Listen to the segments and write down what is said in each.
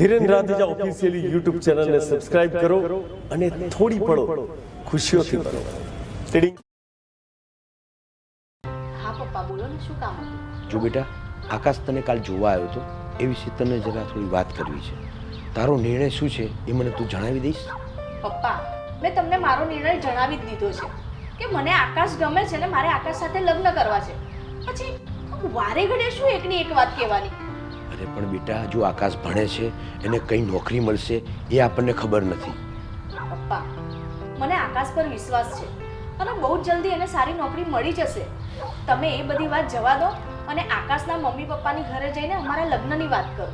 Dhiren રાધેજા officially YouTube ચેનલને subscribe કરો અને થોડી પળો ખુશીઓથી ભરો. ટીડિંગ. હા પપ્પા બોલો ને, શું કામ હતું? જો બેટા, આકાશ તને કાલ જોવા આવ્યો હતો, એ વિશે તને જરા થોડી વાત કરવી છે. તારો નિર્ણય શું છે એ મને તું જણાવી દઈશ? પપ્પા, મેં તમને મારો નિર્ણય જણાવી જ દીધો છે કે મને આકાશ ગમે છે ને મારે આકાશ સાથે લગ્ન કરવા છે. પછી વારે ઘડીએ શું એકની એક વાત કહેવાની? અરે પણ બેટા, જો આકાશ ભણે છે, એને કઈ નોકરી મળશે એ આપણને ખબર નથી. પપ્પા, મને આકાશ પર વિશ્વાસ છે અને બહુ જ જલ્દી એને સારી નોકરી મળી જશે. તમે એ બધી વાત જવા દો અને આકાશના મમ્મી પપ્પાની ઘરે જઈને અમારા લગ્નની વાત કરો.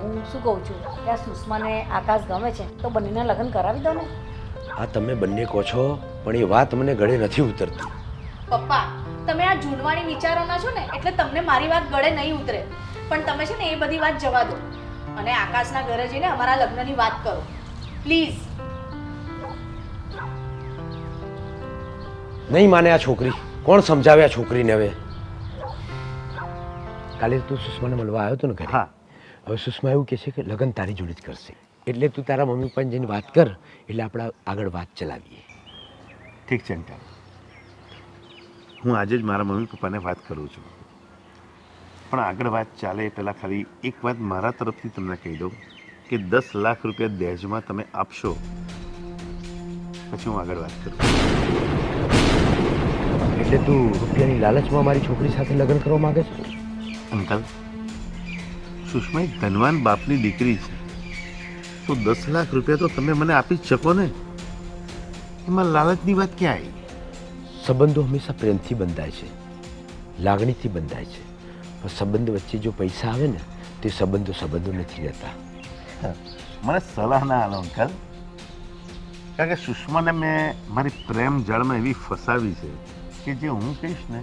હું શું કહું છું કે આ સુષ્માને આકાશ ગમે છે તો બંનેના લગ્ન કરાવી દો ને. આ તમે બંને કહો છો, પણ એ વાત મને ગળે નથી ઉતરતી. પપ્પા, તમે આ જૂનવાણી વિચારોના છો ને એટલે તમને મારી વાત ગળે નહીં ઉતરે. પણ તમે છે ને એ બધી વાત જવા દો અને આકાશના ઘરે જઈને અમારા લગ્નની વાત કરો પ્લીઝ. નહીં માને આ છોકરી. કોણ સમજાવે આ છોકરીને? હવે કાલે તું સુષ્માને મળવા આવ્યો હતો ને ઘરે? હા. હવે સુષ્મા એવું કહે છે કે લગ્ન તારી જોડે જ કરશે, એટલે તું તારા મમ્મી પપ્પાને જઈને વાત કર, એટલે આપણે આગળ વાત ચલાવીએ. ઠીક છે અંકલ, હું આજે જ મારા મમ્મી પપ્પાને વાત કરું છું. પણ આગળ વાત ચાલે એ પહેલાં ખાલી એક વાત મારા તરફથી તમને કહી દઉં કે 10 લાખ રૂપિયા દહેજમાં તમે આપશો પછી હું આગળ વાત કરું. એટલે તું રૂપિયાની લાલચમાં મારી છોકરી સાથે લગ્ન કરવા માંગે છે? અંકલ, સુષ્મા એક ધનવાન બાપની દીકરી છે, તો 10 લાખ રૂપિયા તો તમે મને આપી જ શકો ને. એમાં લાલચની વાત ક્યાં આવી? સંબંધો હંમેશા પ્રેમથી બંધાય છે, લાગણીથી બંધાય છે, પણ સંબંધ વચ્ચે જો પૈસા આવે ને તે સંબંધો નથી રહેતા. મને સલાહ ના આલો અંકલ, કારણ કે સુષ્માને મેં મારી પ્રેમ જાળમાં એવી ફસાવી છે કે જે હું કહીશ ને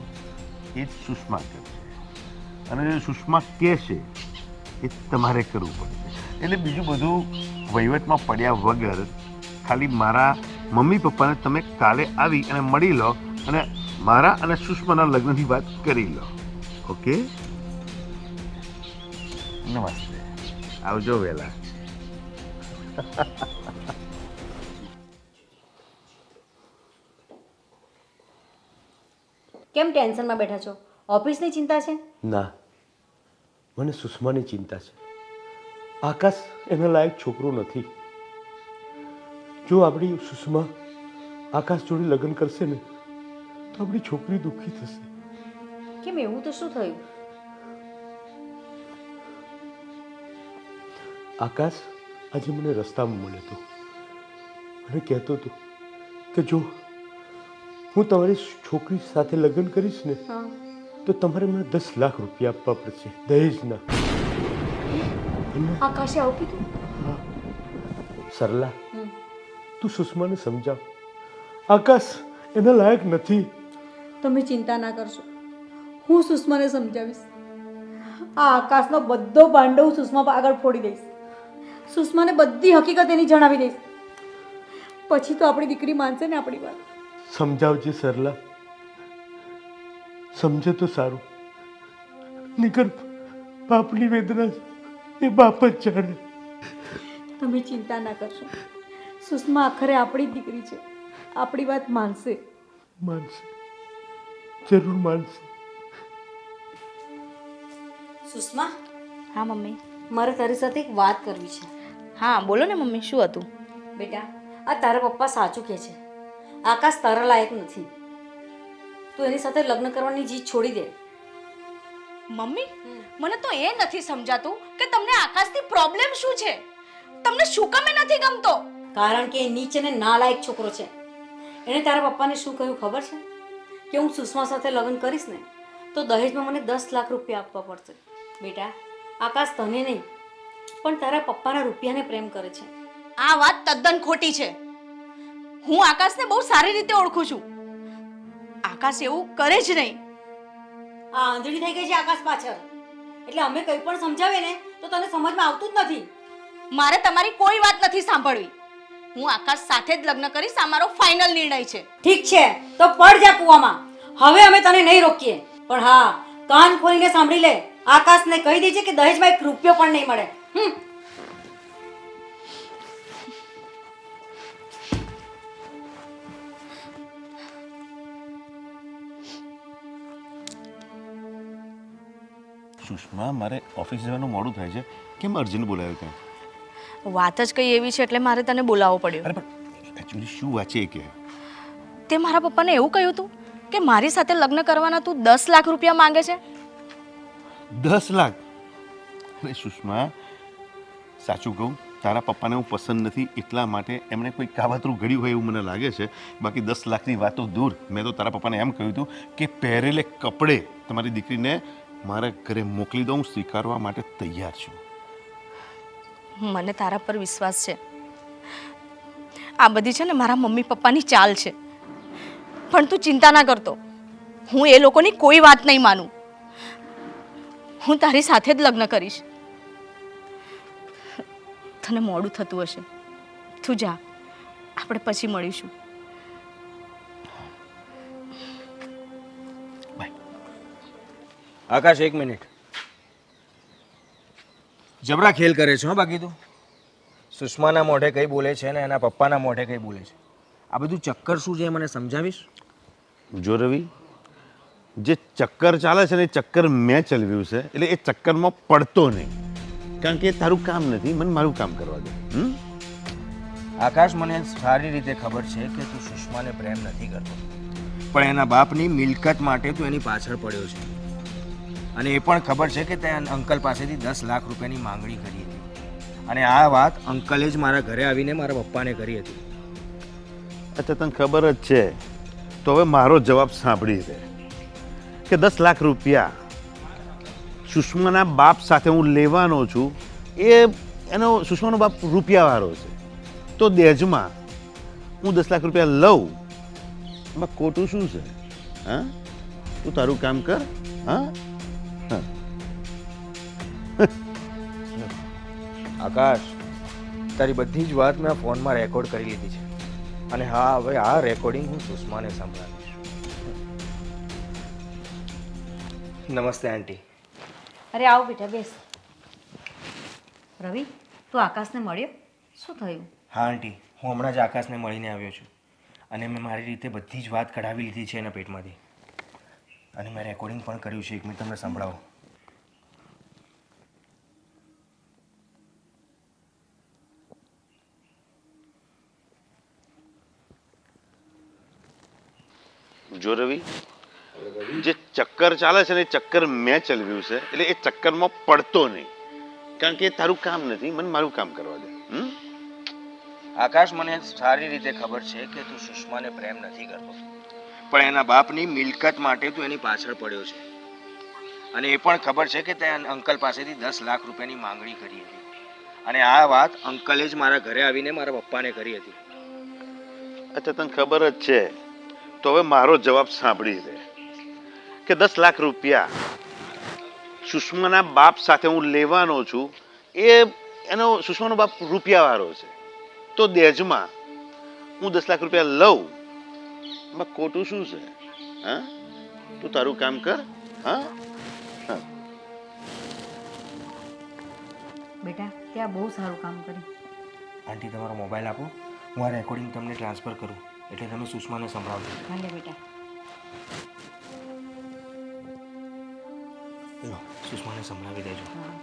એ જ સુષ્મા કરશે, અને જે સુષ્મા કહેશે એ તમારે કરવું પડશે. એટલે બીજું બધું વહીવટમાં પડ્યા વગર ખાલી મારા મમ્મી પપ્પાને તમે કાલે આવી અને મળી લો અને મારા અને સુષ્માના લગ્નની વાત કરી લો. ઓકે? નમસ્તે, આવજો વહેલા. કેમ ટેન્શનમાં બેઠા છો? ઓફિસની ચિંતા છે? ના, મને સુષ્માની ચિંતા છે. આકાશ એના લાયક છોકરો નથી. જો આપણી સુષ્મા આકાશ જોડે લગ્ન કરશે ને તો આપણી છોકરી દુઃખી થશે. કેમ, એવું તો શું થયું? આકાશ આજે મને રસ્તામાં મળ્યો હતો અને કહેતો હતો કે જો હું તમારી છોકરી સાથે લગ્ન કરીશ ને તો તમારે મને 10 લાખ રૂપિયા આપવા પડશે દહેજના. આકાશે આવું કીધું? સરલા, તું સુષ્માને સમજાવ. આકાશ એના લાયક નથી. તમે ચિંતા ના કરશો, હું સુષ્માને સમજાવીશ. આ આકાશનો બધો ભાંડો હું સુષ્મા આગળ ફોડી દઈશ. સુષ્માને બધી હકીકત એની જણાવી દઈશ. પછી તો આપણી દીકરી માનશે ને આપણી વાત. સમજાવજે સરલા, સમજે તો સારું. નીકળ, બાપની વેદના એ બાપ જ જાણે. તમે ચિંતા ના કરશો, સુષ્મા આખરે આપણી જ દીકરી છે, આપણી વાત માનશે. માનશે, જરૂર માનશે. સુષ્મા. હા મમ્મી. મારે તારી સાથે એક વાત કરવી છે. હા બોલો ને મમ્મી, શું હતું? બેટા, આ તારા પપ્પા સાચું કહે છે. આકાશ તારા લાયક નથી. તું એની સાથે લગ્ન કરવાની જીદ છોડી દે. મમ્મી, મને તો એ નથી સમજાતું કે તમને આકાશથી પ્રોબ્લેમ શું છે? તમને શું કામે નથી ગમતો? કારણ કે એ નીચ અને નાલાયક છોકરો છે. એણે તારા પપ્પાને શું કહ્યું ખબર છે? કે હું સુષ્મા સાથે લગ્ન કરીશ ને તો દહેજમાં મને 10 લાખ રૂપિયા આપવા પડશે. બેટા, આકાશ તને નહીં પણ તારા પપ્પાના રૂપિયાને પ્રેમ કરે છે. આ વાત તદ્દન ખોટી છે. હું આકાશને બહુ સારી રીતે ઓળખું છું. આકાશ એવું કરે જ નહીં. આ આંધળી થઈ ગઈ છે આકાશ પાછળ, એટલે અમે કંઈ પણ સમજાવીએ ને તો તને સમજમાં આવતું જ નથી. મારે તમારી કોઈ વાત નથી સાંભળવી. હું આકાશ સાથે જ લગ્ન કરીશ, આ મારો ફાઇનલ નિર્ણય છે. ઠીક છે તો પડ જા કૂવામાં. હવે અમે તને નહીં રોકીએ, પણ હા, કાન ખોલીને સાંભળી લે. આકાશને કહી દેજે કે દહેજમાં 1 રૂપિયો પણ નહીં મળે. સુષ્મા, મારે ઓફિસ જવાનું મોડું થાય છે. કેમ અર્જન્ટ બોલાવ્યો ત્યાં? વાત જ કઈ એવી છે એટલે મારે તને બોલાવવો પડ્યો. અરે પણ એકચ્યુઅલી શું વાત છે એ કે? તે મારા પપ્પાને એવું કહ્યું હતું કે મારી સાથે લગ્ન કરવાના તું 10 લાખ રૂપિયા માંગે છે. 10 લાખ? અરે સુષ્મા, સાચું કહું, તારા પપ્પાને હું પસંદ નથી એટલા માટે એમણે કોઈ કાવતરું ઘડ્યું હોય એવું મને લાગે છે. બાકી 10 લાખની વાતો દૂર. મેં તો તારા પપ્પાને એમ કહ્યું હતું કે પહેરેલે કપડે તમારી દીકરીને મારા ઘરે મોકલી દઉં, સ્વીકારવા માટે તૈયાર છું. મને તારા પર વિશ્વાસ છે. આ બધી છે ને મારા મમ્મી પપ્પાની ચાલ છે. પણ તું ચિંતા ના કરતો, હું એ લોકોની કોઈ વાત નહીં માનું. હું તારી સાથે જ લગ્ન કરીશ. તને મોડું થતું હશે, તું જા, આપણે પછી મળીશું. આકાશ, 1 મિનિટ. જબરા ખેલ કરે છે હો. બાકી તું સુષ્માના મોઢે કઈ બોલે છે ને એના પપ્પાના મોઢે કઈ બોલે છે, આ બધું ચક્કર શું છે એ મને સમજાવીશ? જો રવિ, જે ચક્કર ચાલે છે ને એ ચક્કર મેં ચલાવ્યું છે, એટલે એ ચક્કરમાં પડતો નહીં. કારણ કે એ તારું કામ નથી, મને મારું કામ કરવા દે. આકાશ, મને સારી રીતે ખબર છે કે તું સુષ્માને પ્રેમ નથી કરતો, પણ એના બાપની મિલકત માટે તું એની પાછળ પડ્યો છે. અને એ પણ ખબર છે કે તે અંકલ પાસેથી 10 લાખ રૂપિયાની માંગણી કરી હતી. અને આ વાત અંકલે જ મારા ઘરે આવીને મારા પપ્પાને કરી હતી. અચ્છા, તને ખબર જ છે તો હવે મારો જવાબ સાંભળી દે કે 10 લાખ રૂપિયા સુષ્માના બાપ સાથે હું લેવાનો છું. એનો સુષ્માનો બાપ રૂપિયાવાળો છે, તો દહેજમાં હું 10 લાખ રૂપિયા લઉં, એમાં ખોટું શું છે? હા, તું તારું કામ કર. હા, આકાશ, તારી બધી જ વાત મેં ફોનમાં રેકોર્ડ કરી લીધી છે. અને હા, હવે આ રેકોર્ડિંગ હું સુષ્માને સંભળાવીશ. નમસ્તે આંટી. અરે આવ બેટા, બેસ. રવિ, તું આકાશને મળ્યો? શું થયું? હા આંટી, હું હમણાં જ આકાશને મળીને આવ્યો છું. અને મેં મારી રીતે બધી જ વાત કઢાવી લીધી છે એના પેટમાંથી. અને મેં રેકોર્ડિંગ પણ કર્યું છે. 1 મિનિટ તમને સંભળાવો. જો રવિ, જે ચક્કર ચાલે છે ને એ ચક્કર મેં ચલાવ્યું છે, એટલે એ ચક્કરમાં પડતો નહીં. કારણ કે એ તારું કામ નથી, મને મારું કામ કરવા દે. આકાશ, મને સારી રીતે ખબર છે કે તું સુષ્માને પ્રેમ નથી કરતો, પણ એના બાપની મિલકત માટે તું એની પાછળ પડ્યો છે. અને એ પણ ખબર છે કે તે અંકલ પાસેથી 10 લાખ રૂપિયાની માંગણી કરી હતી. અને આ વાત અંકલે જ મારા ઘરે આવીને મારા પપ્પાને કરી હતી. અચ્છા, તને ખબર જ છે તો હવે મારો જવાબ સાંભળી દે કે 10 લાખ રૂપિયા સુષ્માના બાપ સાથે હું લેવાનો છું. એનો સુષ્માનો બાપ રૂપિયાવાળો છે, તો દહેજમાં હું 10 લાખ રૂપિયા લઉં, એમાં ખોટું શું છે? હા, તું તારું કામ કર. હા, બેટા, ત્યાં બહુ સારું કામ કર્યું. આંટી, તમારો મોબાઈલ આપો, હું આ રેકોર્ડિંગ તમને ટ્રાન્સફર કરું, એટલે તમે સુષ્માને સંભળાવજો. હાલે બેટા. લો, સુષ્માને સંભળાવી દેજો. હા,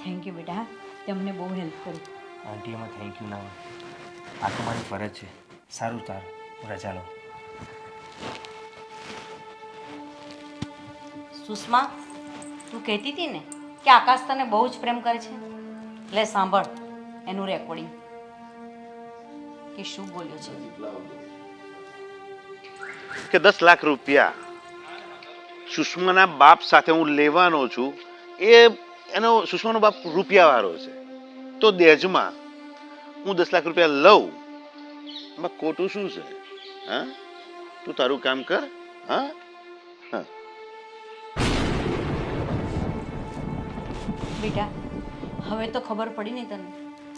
થેન્ક યુ બેટા. તમને બહુ હેલ્પ કરી. આંટી, એમાં થેન્ક યુ ના હોય, આ તો મારી ફરજ છે. સારું, તાર રજા લો. સુષ્મા, તું કહેતી હતી ને કે આકાશ તને બહુ જ પ્રેમ કરે છે? લે સાંભળ એનું રેકોર્ડિંગ કે શું બોલ્યો છે. કે 10 લાખ રૂપિયા સુષ્માના બાપ સાથે હું લેવાનો છું. એનો સુષ્માનો બાપ રૂપિયાવાળો છે, તો દહેજમાં હું 10 લાખ રૂપિયા લઉં, એમાં ખોટું શું છે? હા, તું તારું કામ કર. હા, બેટા, હવે તો ખબર પડી ને તને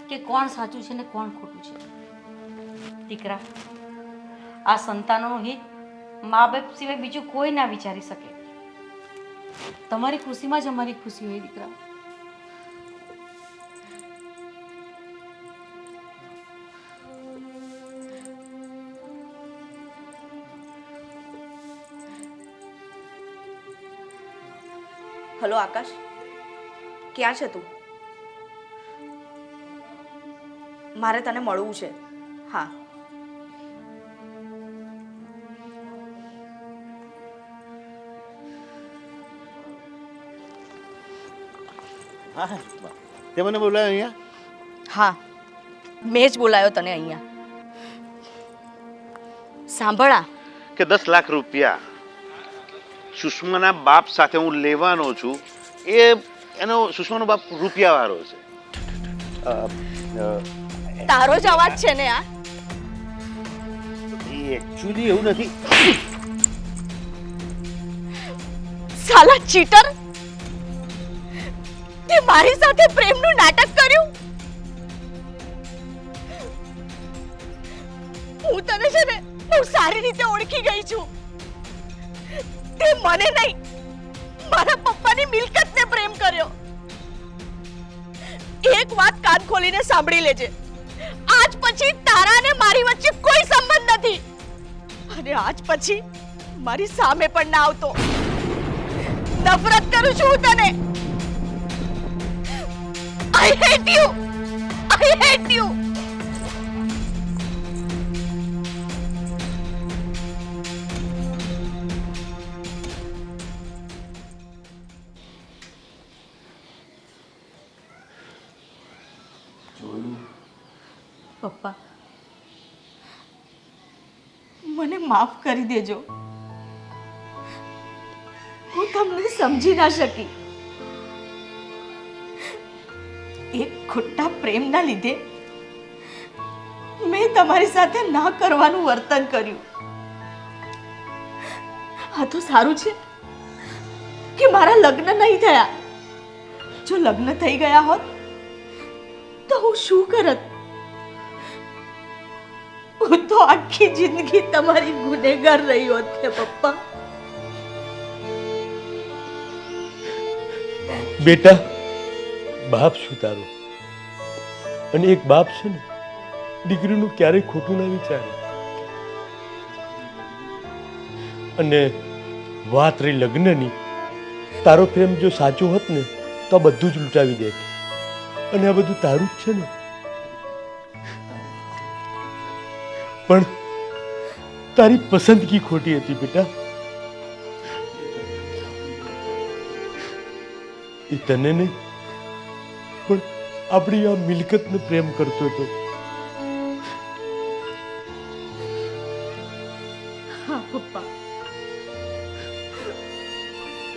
કે કોણ સાચું છે ને કોણ ખોટું છે. દીકરા, આ સંતાનોનું હિત મા બાપ સિવાય બીજું કોઈ ના વિચારી શકે. તમારી ખુશીમાં જ અમારી ખુશી હોય દીકરા. હલો આકાશ, ક્યાં છે તું? મારે તને મળવું છે. હા, હા, તે મને બોલાયો અહીંયા? હા, મેં જ બોલાયો તને અહીંયા. સાંભળા, કે 10 લાખ રૂપિયા સુષ્માના બાપ સાથે હું લેવાનો છું. એનો સુષ્માનો બાપ રૂપિયાવાળો છે. તારો જ અવાજ છે ને આ? એકચ્યુઅલી એવું નથી. સાલા ચીટર, તે મારી સાથે પ્રેમનું નાટક કર્યું. હું તને છે ને બહુ સારી રીતે ઓળખી ગઈ છું. તે મને નહીં, મારા પપ્પાની મિલકતને પ્રેમ કર્યો. એક વાત કાન ખોલીને સાંભળી લેજે, આજ પછી તારા અને મારી વચ્ચે કોઈ સંબંધ નથી, અને આજ પછી મારી સામે પણ ના આવતો. નફરત કરું છું હું તને. I hate you. I hate you. પપ્પા, મને માફ કરી દેજો. હું તમને સમજી ના શકી. એક ખોટા પ્રેમના લીધે મેં તમારી સાથે ના કરવાનું વર્તન કર્યું. આ તો સારું છે કે મારા લગ્ન નહીં થયા. જો લગ્ન થઈ ગયા હોત તો હું શું કરત? હું તો આખી જિંદગી તમારી ગુનેગાર રહી હોત કે પપ્પા. બેટા, બાપ શું તારો? અને એક બાપ છે ને દીકરીનું ક્યારેય ખોટું ના વિચારે. અને વાત રહી લગ્નની, તારો પ્રેમ જો સાચો હોત ને તો આ બધું જ લૂંટાવી દેત. અને આ બધું તારું જ છે ને. પણ તારી પસંદગી ખોટી હતી બેટા. એ તને નહીં પણ આપણી આ મિલકતને પ્રેમ કરતો હતો. હા પપ્પા,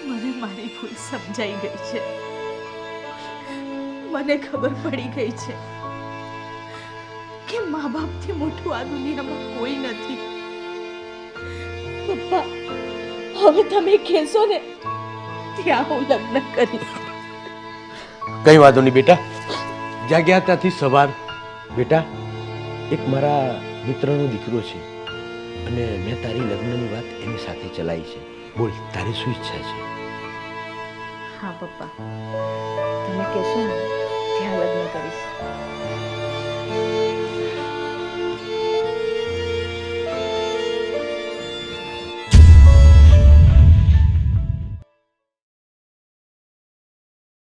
મને મારી ભૂલ સમજાઈ ગઈ છે. મને ખબર પડી ગઈ છે કે મા બાપથી મોટું આ દુનિયામાં કોઈ નથી. પપ્પા, હવે તમે કહેશો ને ત્યાં હું લગ્ન કરીશ. કઈ વાંધો નહીં બેટા, જ્યાં ગયા ત્યાંથી સવાર. બેટા, એક મારા મિત્રનો દીકરો છે અને મેં તારી લગ્નની વાત એની સાથે ચલાવી છે. બોલ, તારી શું ઈચ્છા છે? હા પપ્પા, તમે કહેશો ને ત્યાં લગ્ન કરીશ.